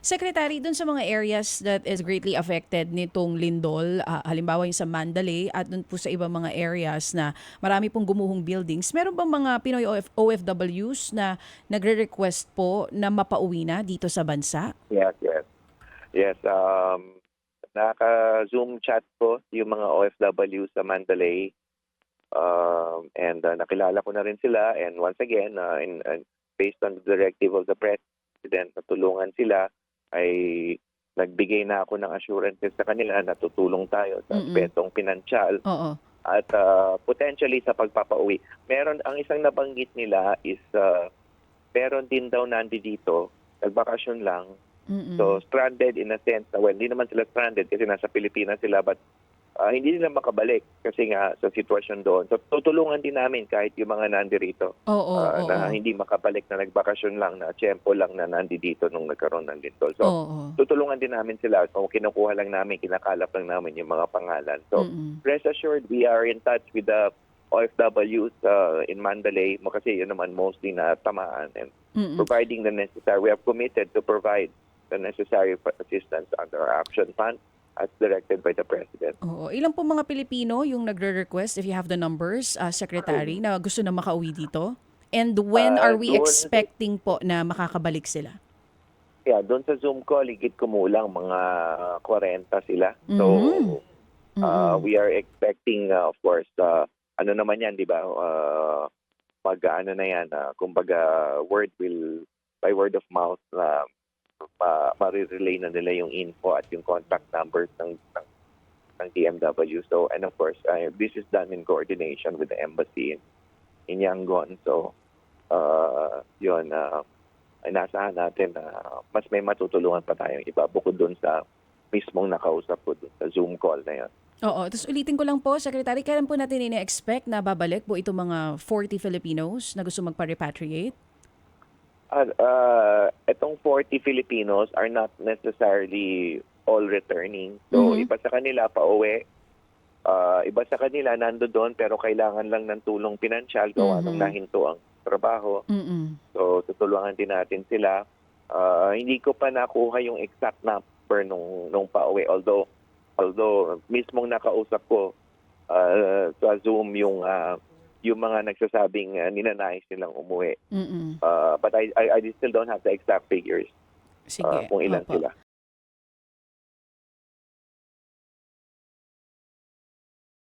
Secretary, dun sa mga areas that is greatly affected nitong lindol, halimbawa yung sa Mandalay at dun po sa ibang mga areas na marami pong gumuhong buildings, meron bang mga Pinoy OFWs na nagre-request po na mapauwi na dito sa bansa? Yes, yes. Yes, naka-Zoom chat ko yung mga OFW sa Mandalay. And nakilala ko na rin sila. And once again, based on the directive of the President, natulungan sila, ay nagbigay na ako ng assurances sa kanila na tutulong tayo sa aspetong pinansyal Oo. at potentially sa pagpapauwi. Meron, ang isang nabanggit nila is meron din daw dito, nagbakasyon lang. So stranded in a sense na, well, hindi naman sila stranded kasi nasa Pilipinas sila, but hindi nila makabalik kasi nga sa sitwasyon doon. So tutulungan din namin kahit yung mga nandirito Oo, na hindi makabalik na nagbakasyon lang, na tiyempo lang na nandito nung nagkaroon ng lindol. So Oo. tutulungan din namin sila. So kinukuha lang namin, kinakalap lang namin yung mga pangalan. So rest assured, we are in touch with the OFWs in Mandalay mo kasi yun naman mostly na tamaan, and providing the necessary. We have committed to provide the necessary assistance under our action fund as directed by the President. Oo. Ilan po mga Pilipino yung nagre-request, if you have the numbers, Secretary, na gusto na makauwi dito? And when are we Doon, expecting po na makakabalik sila? yeah, doon sa Zoom call, higit kumulang mga 40 sila. So, we are expecting, of course, ano naman yan, di ba? Mag-ano na yan, kumbaga, by word of mouth, ma-relay na nila yung info at yung contact numbers ng DMW. So, and of course, this is done in coordination with the embassy in Yangon. So, yun, inasahan natin na mas may matutulungan pa tayong iba bukod dun sa mismong nakausap ko dun sa Zoom call na yan. Oo. Tapos ulitin ko lang po, Secretary, kailan po natin ina-expect na babalik po itong mga 40 Filipinos na gusto magpa-repatriate? Itong 40 Filipinos are not necessarily all returning. So, iba sa kanila pauwi, iba sa kanila nando doon pero kailangan lang ng tulong pinansyal gawa ng nahinto ang trabaho. So, tutulungan din natin sila. Hindi ko pa nakuha yung exact number nung pauwi. Although mismong nakausap ko sa Zoom yung mga nagsasabing ninanais nilang umuwi. But I still don't have the exact figures Sige. kung ilan Opo. sila.